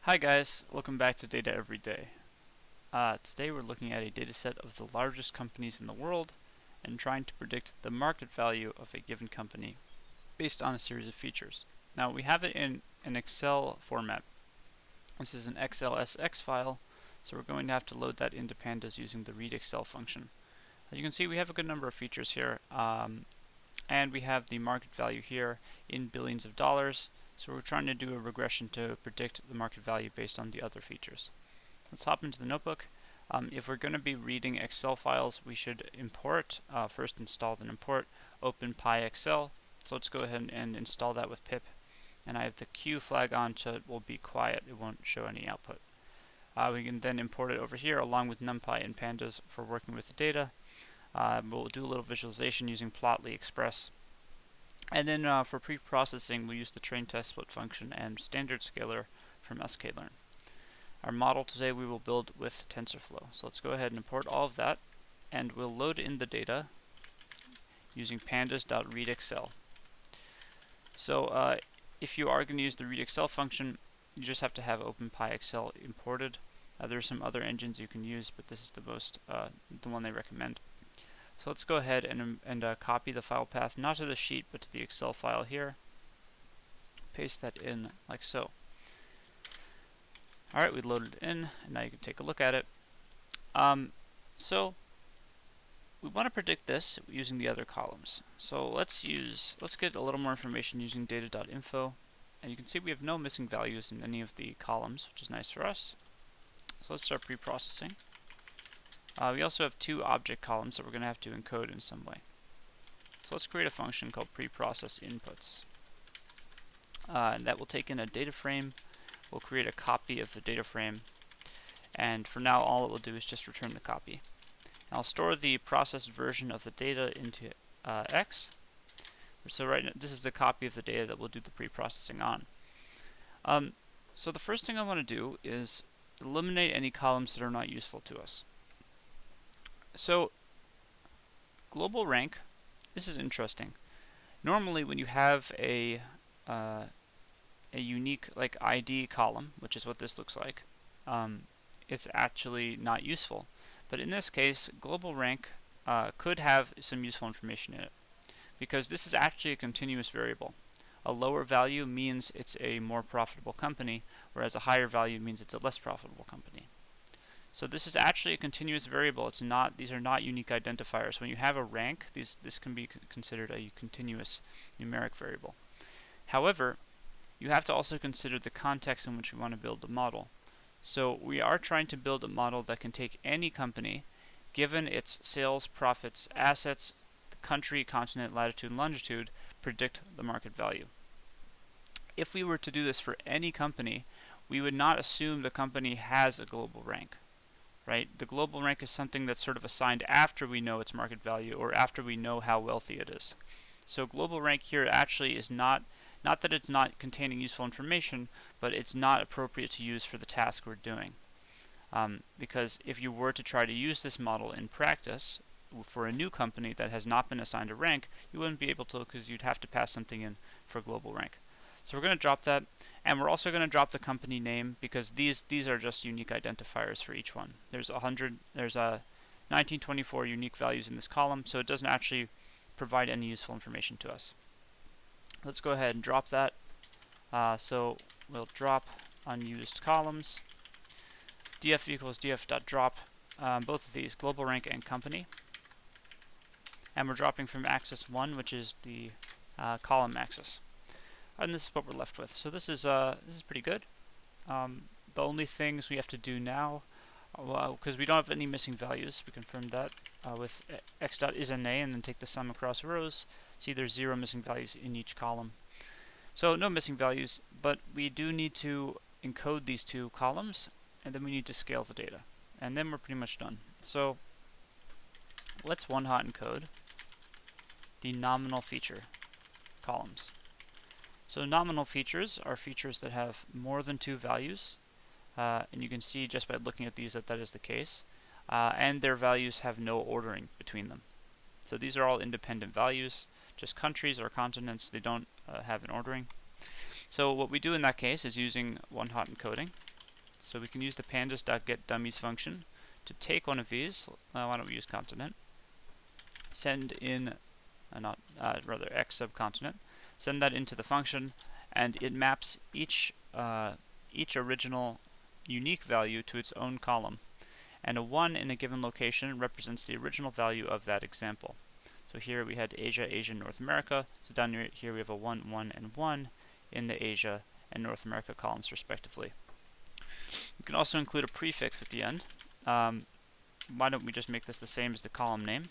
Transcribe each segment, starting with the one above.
Hi guys, welcome back to Data Every Day. Today we're looking at a dataset of the largest companies in the world and trying to predict the market value of a given company based on a series of features. Now we have it in an Excel format. This is an XLSX file, so we're going to have to load that into pandas using the read Excel function. As you can see, we have a good number of features here, and we have the market value here in billions of dollars. So we're trying to do a regression to predict the market value based on the other features. Let's hop into the notebook. If we're going to be reading Excel files, we should import, first install and import OpenPyXL. So let's go ahead and install that with pip. And I have the Q flag on so it will be quiet, it won't show any output. We can then import it over here along with NumPy and pandas for working with the data. We'll do a little visualization using Plotly Express. And then for pre-processing, we'll use the train test split function and standard scaler from sklearn. Our model today we will build with TensorFlow. So let's go ahead and import all of that, and we'll load in the data using pandas.readExcel. So if you are going to use the readExcel function, you just have to have OpenPyXL imported. There are some other engines you can use, but this is the one they recommend. So let's go ahead and copy the file path, not to the sheet, but to the Excel file here. Paste that in like so. Alright, we loaded it in, and now you can take a look at it. So we want to predict this using the other columns. So let's get a little more information using data.info. And you can see we have no missing values in any of the columns, which is nice for us. So let's start pre-processing. We also have two object columns that we're going to have to encode in some way. So let's create a function called preProcessInputs. And that will take in a data frame. We'll create a copy of the data frame. And for now, all it will do is just return the copy. And I'll store the processed version of the data into X. So right now, this is the copy of the data that we'll do the pre-processing on. So the first thing I want to do is eliminate any columns that are not useful to us. So, global rank, this is interesting. Normally when you have a unique like ID column, which is what this looks like, it's actually not useful. But in this case, global rank could have some useful information in it, because this is actually a continuous variable. A lower value means it's a more profitable company, whereas a higher value means it's a less profitable company. So this is actually a continuous variable. These are not unique identifiers. When you have a rank, this can be considered a continuous numeric variable. However, you have to also consider the context in which we want to build the model. So we are trying to build a model that can take any company, given its sales, profits, assets, the country, continent, latitude, and longitude, predict the market value. If we were to do this for any company, we would not assume the company has a global rank. Right? The global rank is something that's sort of assigned after we know its market value or after we know how wealthy it is. So global rank here actually is not that it's not containing useful information, but it's not appropriate to use for the task we're doing. Because if you were to try to use this model in practice for a new company that has not been assigned a rank, you wouldn't be able to, because you'd have to pass something in for global rank. So we're going to drop that, and we're also going to drop the company name, because these are just unique identifiers for each one. There's 1924 unique values in this column, so it doesn't actually provide any useful information to us. Let's go ahead and drop that. So we'll drop unused columns. df equals df.drop both of these, global rank and company. And we're dropping from axis 1, which is the column axis. And this is what we're left with. So this is pretty good. The only things we have to do now, because we don't have any missing values, we confirmed that with x.isNA, and then take the sum across rows. See, there's 0 missing values in each column. So no missing values, but we do need to encode these two columns, and then we need to scale the data. And then we're pretty much done. So let's one-hot encode the nominal feature columns. So nominal features are features that have more than 2 values, and you can see just by looking at these that is the case, and their values have no ordering between them. So these are all independent values, just countries or continents, they don't have an ordering. So what we do in that case is using one-hot encoding. So we can use the pandas.getDummies function to take one of these. Why don't we use continent? Send in, rather x subcontinent. Send that into the function, and it maps each original unique value to its own column. And a 1 in a given location represents the original value of that example. So here we had Asia, North America. So down here we have a 1, 1, and 1 in the Asia and North America columns respectively. We can also include a prefix at the end. Why don't we just make this the same as the column name?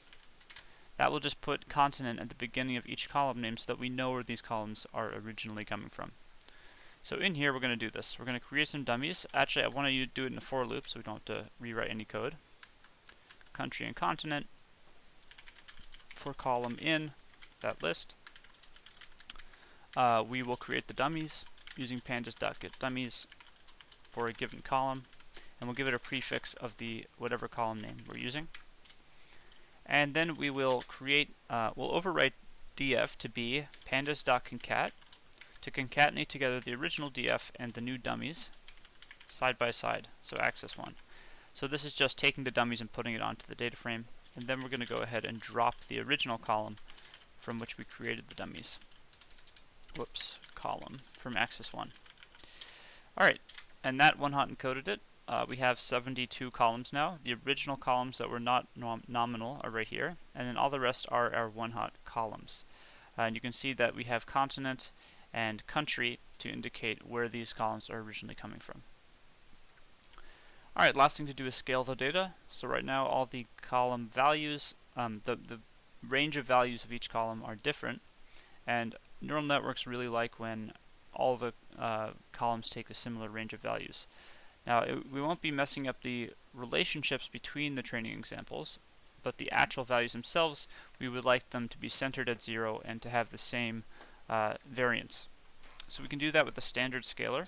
That will just put continent at the beginning of each column name so that we know where these columns are originally coming from. So in here we're going to do this. We're going to create some dummies. Actually, I want to do it in a for loop so we don't have to rewrite any code. Country and continent for column in that list. We will create the dummies using pandas.getDummies for a given column, and we'll give it a prefix of the whatever column name we're using. And then we will create, we'll overwrite df to be pandas.concat to concatenate together the original df and the new dummies side by side, so axis 1. So this is just taking the dummies and putting it onto the data frame, and then we're going to go ahead and drop the original column from which we created the dummies. Whoops, column from axis 1. Alright, and that one-hot encoded it. We have 72 columns now. The original columns that were not nominal are right here, and then all the rest are our one-hot columns. And you can see that we have continent and country to indicate where these columns are originally coming from. Alright, last thing to do is scale the data. So right now all the column values, the range of values of each column are different, and neural networks really like when all the columns take a similar range of values. Now, we won't be messing up the relationships between the training examples, but the actual values themselves, we would like them to be centered at 0 and to have the same variance. So we can do that with the standard scalar.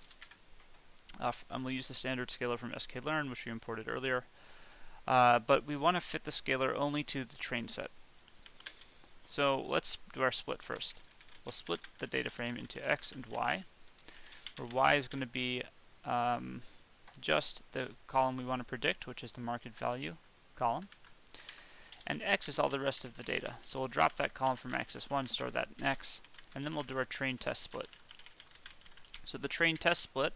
And we'll use the standard scalar from sklearn, which we imported earlier. But we want to fit the scalar only to the train set. So let's do our split first. We'll split the data frame into x and y, where y is going to be just the column we want to predict, which is the market value column, and x is all the rest of the data. So we'll drop that column from axis 1, store that in x, and then we'll do our train test split. So the train test split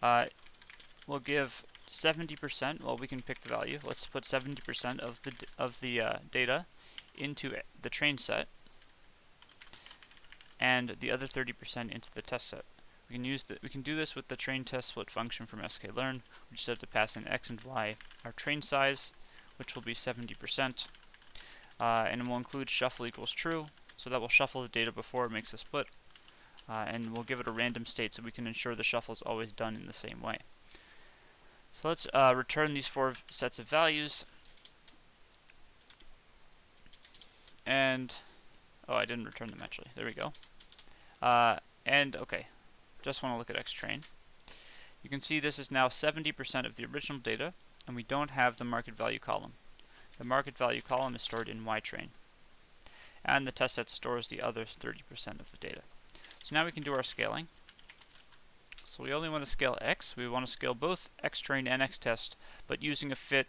will give 70%, well, we can pick the value. Let's put 70% of the data into the train set, and the other 30% into the test set. We can do this with the train test split function from sklearn. We just have to pass in x and y, our train size, which will be 70%, and we'll include shuffle equals true, so that will shuffle the data before it makes a split, and we'll give it a random state so we can ensure the shuffle is always done in the same way. So let's return these 4 sets of values, and I didn't return them actually. There we go. And okay. Just want to look at xtrain. You can see this is now 70% of the original data, and we don't have the market value column. The market value column is stored in ytrain, and the test set stores the other 30% of the data. So now we can do our scaling. So we only want to scale x. We want to scale both xtrain and xtest, but using a fit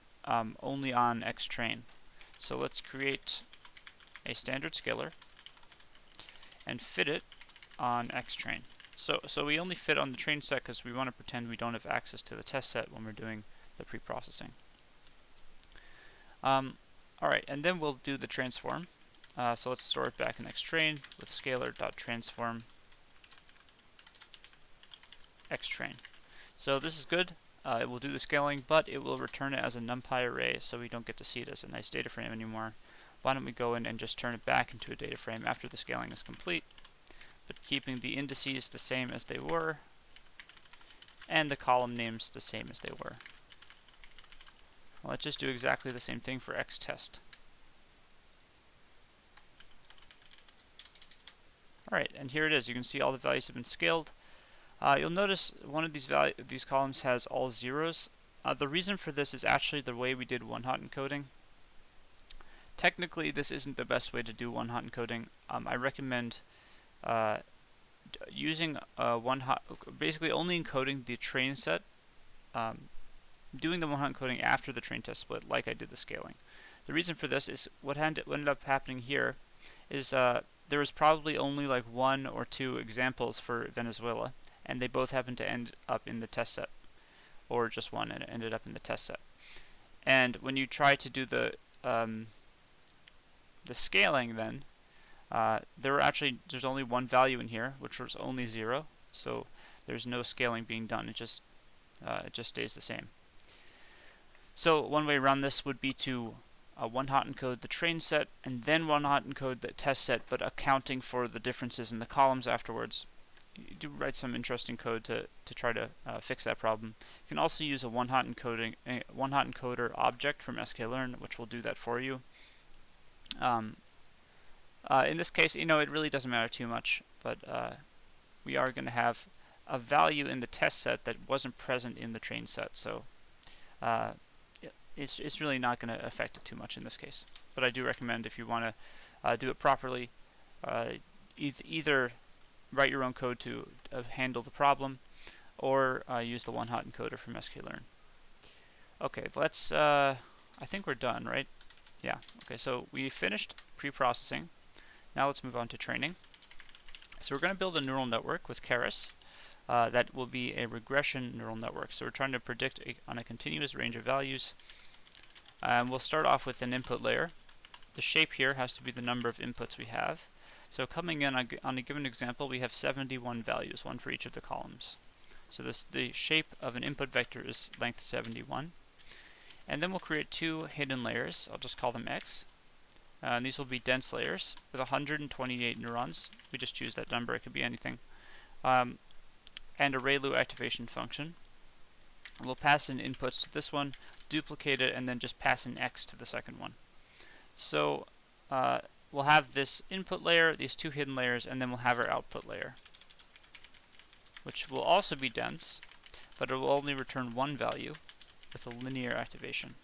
only on xtrain. So let's create a standard scalar and fit it on xtrain. So we only fit on the train set because we want to pretend we don't have access to the test set when we're doing the pre-processing. Alright, and then we'll do the transform. So let's store it back in xtrain with scalar.transform xtrain. So this is good. It will do the scaling, but it will return it as a NumPy array, so we don't get to see it as a nice data frame anymore. Why don't we go in and just turn it back into a data frame after the scaling is complete, but keeping the indices the same as they were, and the column names the same as they were. Well, let's just do exactly the same thing for xtest. Alright, and here it is. You can see all the values have been scaled. You'll notice one of these columns has all zeros. The reason for this is actually the way we did one-hot encoding. Technically, this isn't the best way to do one-hot encoding. I recommend using one-hot, basically only encoding the train set doing the one-hot encoding after the train test split, like I did the scaling. The reason for this is what ended up happening here is there was probably only like 1 or 2 examples for Venezuela, and they both happened to end up in the test set, or just one and it ended up in the test set. And when you try to do the scaling, then there's only one value in here, which was only 0, so there's no scaling being done. It just stays the same. So one way around this would be to one-hot encode the train set and then one-hot encode the test set, but accounting for the differences in the columns afterwards. You do write some interesting code to try to fix that problem. You can also use a one-hot encoder object from sklearn, which will do that for you. In this case, it really doesn't matter too much, but we are going to have a value in the test set that wasn't present in the train set, so it's really not going to affect it too much in this case. But I do recommend, if you want to do it properly, either write your own code to handle the problem, or use the one-hot encoder from sklearn. Okay, let's. I think we're done, right? Yeah. Okay, so we finished pre-processing. Now let's move on to training. So we're going to build a neural network with Keras. That will be a regression neural network. So we're trying to predict on a continuous range of values. We'll start off with an input layer. The shape here has to be the number of inputs we have. So coming in on a given example, we have 71 values, one for each of the columns. So the shape of an input vector is length 71. And then we'll create 2 hidden layers. I'll just call them X. And these will be dense layers with 128 neurons. We just choose that number, it could be anything. And a ReLU activation function. We'll pass in inputs to this one, duplicate it, and then just pass in X to the second one. So we'll have this input layer, these 2 hidden layers, and then we'll have our output layer, which will also be dense, but it will only return one value with a linear activation.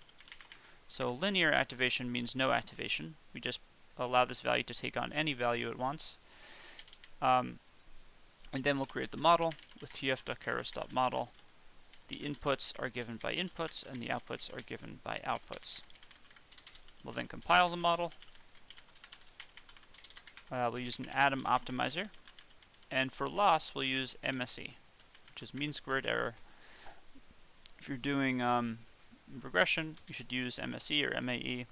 So linear activation means no activation. We just allow this value to take on any value it wants. And then we'll create the model with tf.keras.model. The inputs are given by inputs, and the outputs are given by outputs. We'll then compile the model. We'll use an atom optimizer. And for loss, we'll use MSE, which is mean squared error. If you're doing regression, you should use MSE or MAE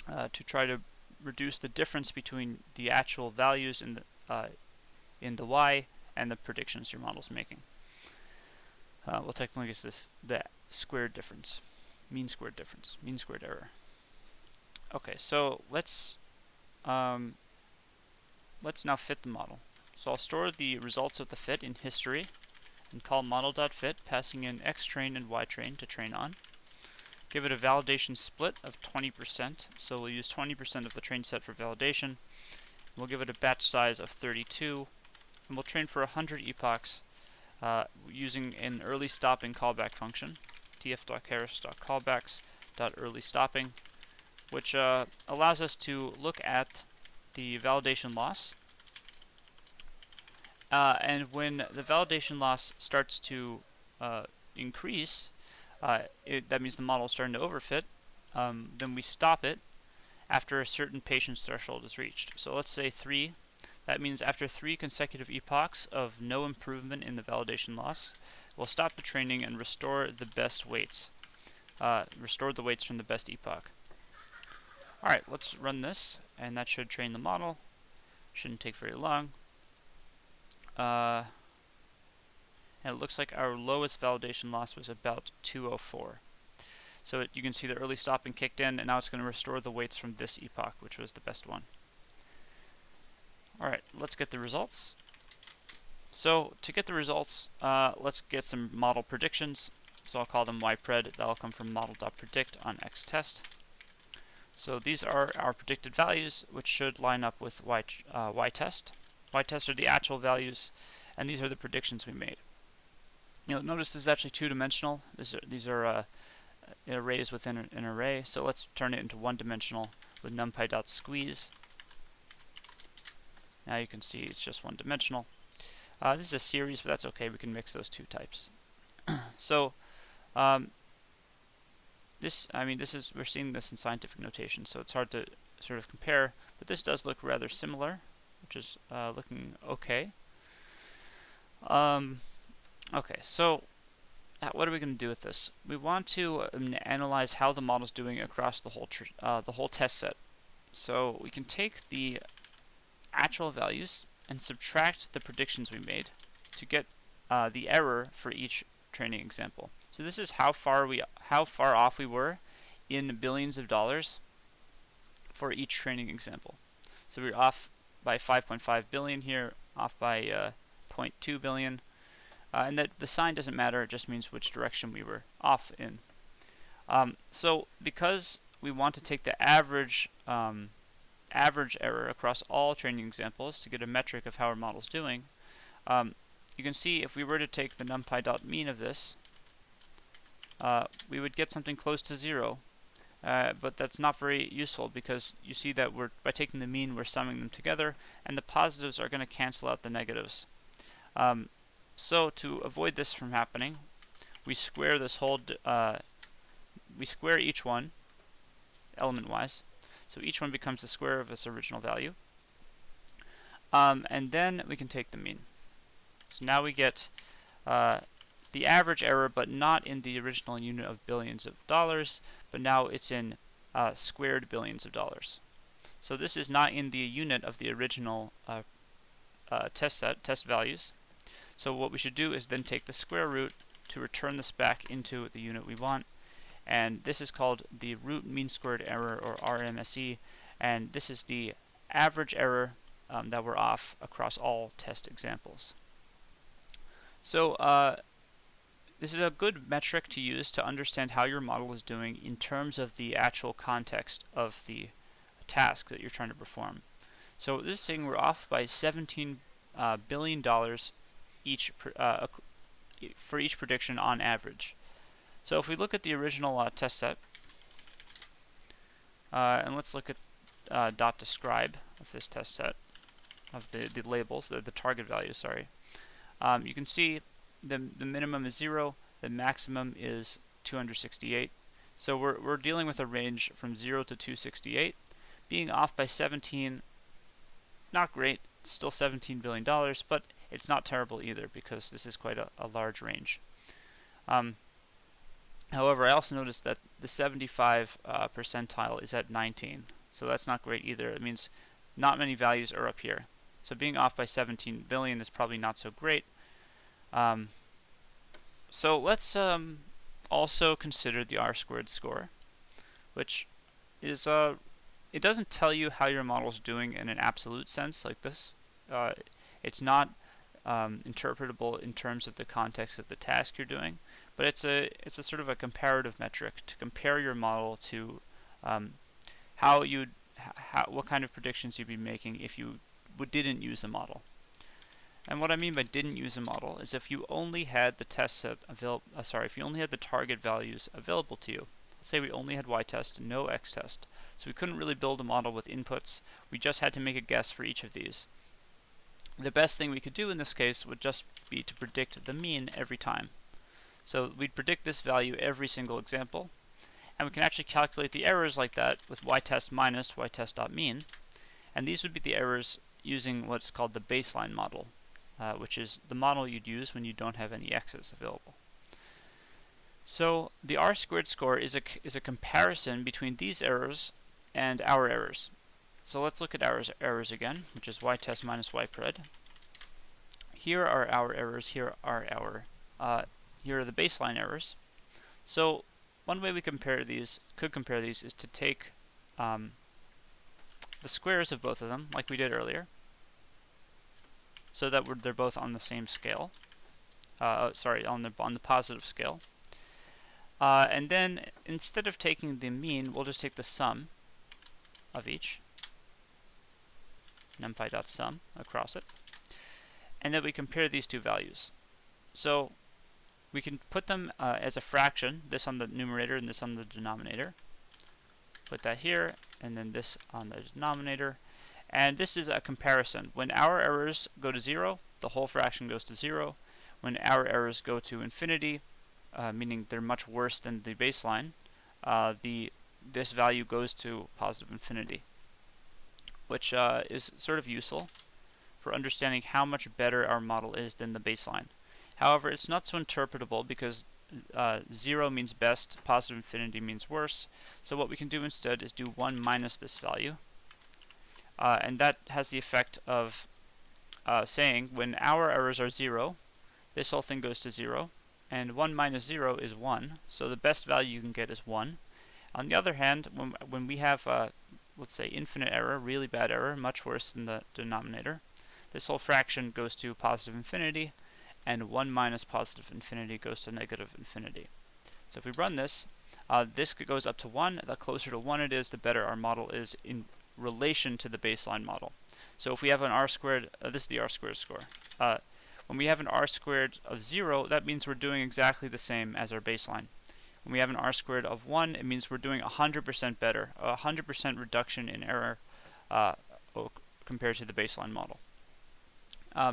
to try to reduce the difference between the actual values in the Y and the predictions your model's making. We'll technically use the squared difference, mean squared error. Okay, so let's now fit the model. So I'll store the results of the fit in history and call model.fit, passing in xtrain and ytrain to train on. Give it a validation split of 20%, so we'll use 20% of the train set for validation. We'll give it a batch size of 32, and we'll train for 100 epochs using an early stopping callback function, tf.keras.callbacks.earlystopping, which allows us to look at the validation loss. And when the validation loss starts to increase, that means the model is starting to overfit. Then we stop it after a certain patience threshold is reached. So let's say 3. That means after 3 consecutive epochs of no improvement in the validation loss, we'll stop the training and restore the best weights. Restore the weights from the best epoch. Alright, let's run this, and that should train the model. Shouldn't take very long. And it looks like our lowest validation loss was about 204. So you can see the early stopping kicked in, and now it's going to restore the weights from this epoch, which was the best one. Alright, let's get the results. So to get the results, let's get some model predictions. So I'll call them ypred. That'll come from model.predict on xtest. So these are our predicted values, which should line up with ytest. Ytest are the actual values, and these are the predictions we made. You'll notice this is actually two-dimensional. These are arrays within an array. So let's turn it into one-dimensional with numpy.squeeze. Now you can see it's just one-dimensional. This is a series, but that's okay. We can mix those two types. So we're seeing this in scientific notation, so it's hard to sort of compare, but this does look rather similar, which is looking okay. Okay, so what are we going to do with this? We want to analyze how the model's doing across the whole test set. So we can take the actual values and subtract the predictions we made to get the error for each training example. So this is how far off we were in billions of dollars for each training example. So we're off by 5.5 billion here, off by 0.2 billion, and that the sign doesn't matter, it just means which direction we were off in. So because we want to take the average error across all training examples to get a metric of how our model's doing, you can see if we were to take the numpy.mean of this, we would get something close to 0. But that's not very useful because you see that by taking the mean, we're summing them together, and the positives are going to cancel out the negatives. So to avoid this from happening, we square this whole. We square each one, element-wise, so each one becomes the square of its original value, and then we can take the mean. So now we get the average error, but not in the original unit of billions of dollars, but now it's in squared billions of dollars. So this is not in the unit of the original test values. So what we should do is then take the square root to return this back into the unit we want, and this is called the root mean squared error, or RMSE, and this is the average error that we're off across all test examples. So this is a good metric to use to understand how your model is doing in terms of the actual context of the task that you're trying to perform. So this is saying we're off by $17 billion for each prediction on average. So if we look at the original test set, and let's look at .describe of this test set, of the labels, the target values, sorry. You can see the minimum is 0, the maximum is 268. So we're dealing with a range from 0 to 268. Being off by 17, not great, still $17 billion, but it's not terrible either because this is quite a large range. However, I also noticed that the 75 percentile is at 19, so that's not great either. It means not many values are up here. So being off by 17 billion is probably not so great. So let's also consider the R-squared score, which is it doesn't tell you how your model is doing in an absolute sense like this. It's not interpretable in terms of the context of the task you're doing, but it's a sort of a comparative metric to compare your model to what kind of predictions you'd be making if you didn't use a model. And what I mean by didn't use a model is if you only had the test set if you only had the target values available to you. Let's say we only had y-test and no x-test, so we couldn't really build a model with inputs. We just had to make a guess for each of these. The best thing we could do in this case would just be to predict the mean every time. So we'd predict this value every single example, and we can actually calculate the errors like that with y-test minus y-test.mean, and these would be the errors using what's called the baseline model, which is the model you'd use when you don't have any x's available. So the R-squared score is a comparison between these errors and our errors. So let's look at our errors again, which is y-test minus y-pred. Here are our errors. Here are the baseline errors. So one way we could compare these is to take the squares of both of them, like we did earlier, so that they're both on the same scale. On the positive scale. And then instead of taking the mean, we'll just take the sum of each, numpy.sum across it, and then we compare these two values. So we can put them as a fraction, this on the numerator and this on the denominator. Put that here, and then this on the denominator. And this is a comparison. When our errors go to 0, the whole fraction goes to 0. When our errors go to infinity, meaning they're much worse than the baseline, this value goes to positive infinity, which is sort of useful for understanding how much better our model is than the baseline. However, it's not so interpretable because 0 means best, positive infinity means worse. So what we can do instead is do 1 minus this value. And that has the effect of saying when our errors are 0, this whole thing goes to 0. And 1 minus 0 is 1. So the best value you can get is 1. On the other hand, when we have, let's say, infinite error, really bad error, much worse than the denominator, this whole fraction goes to positive infinity, and 1 minus positive infinity goes to negative infinity. So if we run this, this goes up to 1. The closer to 1 it is, the better our model is in relation to the baseline model. So if we have an r squared, this is the r squared score. When we have an r squared of 0, that means we're doing exactly the same as our baseline. When we have an r squared of 1, it means we're doing 100% better, a 100% reduction in error compared to the baseline model.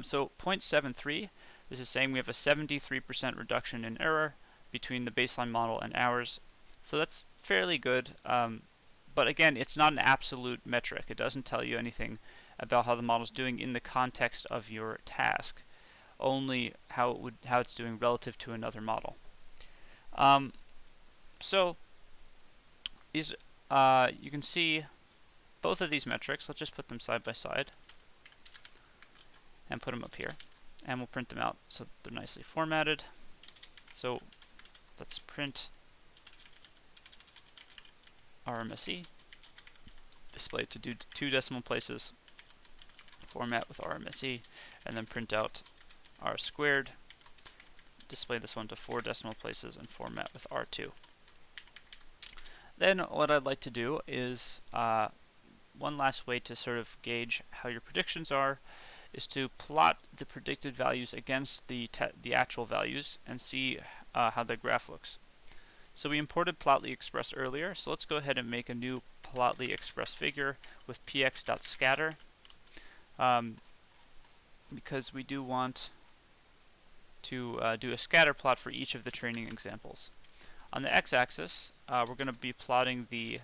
So 0.73, this is saying we have a 73% reduction in error between the baseline model and ours. So that's fairly good, but again, it's not an absolute metric. It doesn't tell you anything about how the model is doing in the context of your task, only how it's doing relative to another model. So these you can see both of these metrics. Let's just put them side by side and put them up here, and we'll print them out so they're nicely formatted. So let's print RMSE, display to do 2 decimal places, format with RMSE, and then print out r squared, display this one to 4 decimal places, and format with R2. Then what I'd like to do is one last way to sort of gauge how your predictions are is to plot the predicted values against the actual values and see how the graph looks. So we imported plotly express earlier, so let's go ahead and make a new plotly express figure with px.scatter, because we do want to do a scatter plot for each of the training examples. On the x-axis, we're going to be plotting the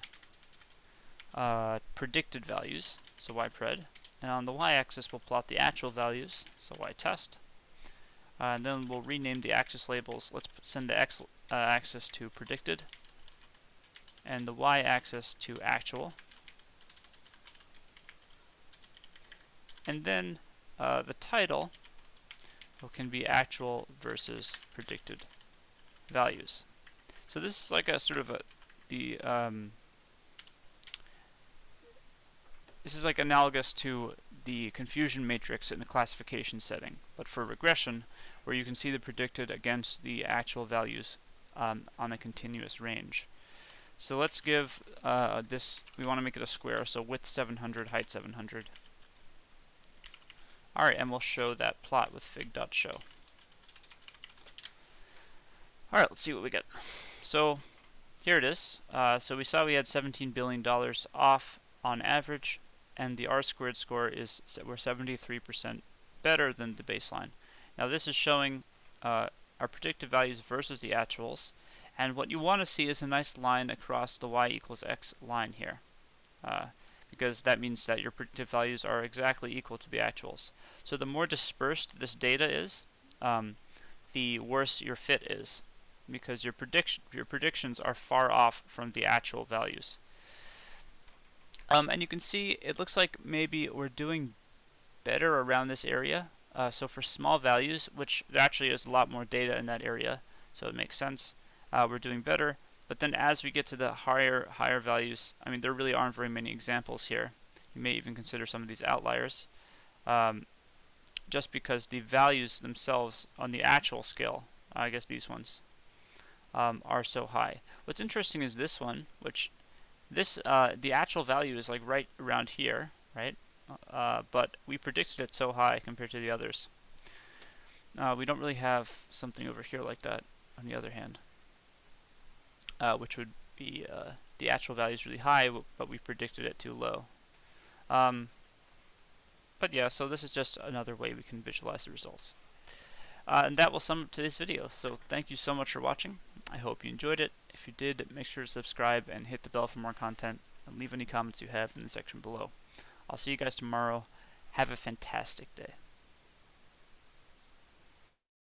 predicted values, so ypred, and on the y-axis we'll plot the actual values, so ytest, and then we'll rename the axis labels. Let's send the x-axis to predicted, and the y-axis to actual, and then the title can be actual versus predicted values. So this is like a sort of this is like analogous to the confusion matrix in the classification setting, but for regression, where you can see the predicted against the actual values on a continuous range. So let's give this, we want to make it a square, so width 700, height 700. Alright, and we'll show that plot with fig.show. Alright, let's see what we get. So here it is. So we saw we had $17 billion off on average, and the r-squared score is we're 73% better than the baseline. Now this is showing our predicted values versus the actuals, and what you want to see is a nice line across the y equals x line here, because that means that your predicted values are exactly equal to the actuals. So the more dispersed this data is, the worse your fit is, because your predictions are far off from the actual values. And you can see it looks like maybe we're doing better around this area. So for small values, which there actually is a lot more data in that area, so it makes sense, we're doing better. But then as we get to the higher values, I mean, there really aren't very many examples here. You may even consider some of these outliers, just because the values themselves on the actual scale, I guess these ones, are so high. What's interesting is this one, which the actual value is like right around here, right? But we predicted it so high compared to the others. We don't really have something over here like that, on the other hand, which would be the actual value is really high, but we predicted it too low. But yeah, so this is just another way we can visualize the results. And that will sum up today's video. So thank you so much for watching. I hope you enjoyed it. If you did, make sure to subscribe and hit the bell for more content, and leave any comments you have in the section below. I'll see you guys tomorrow. Have a fantastic day.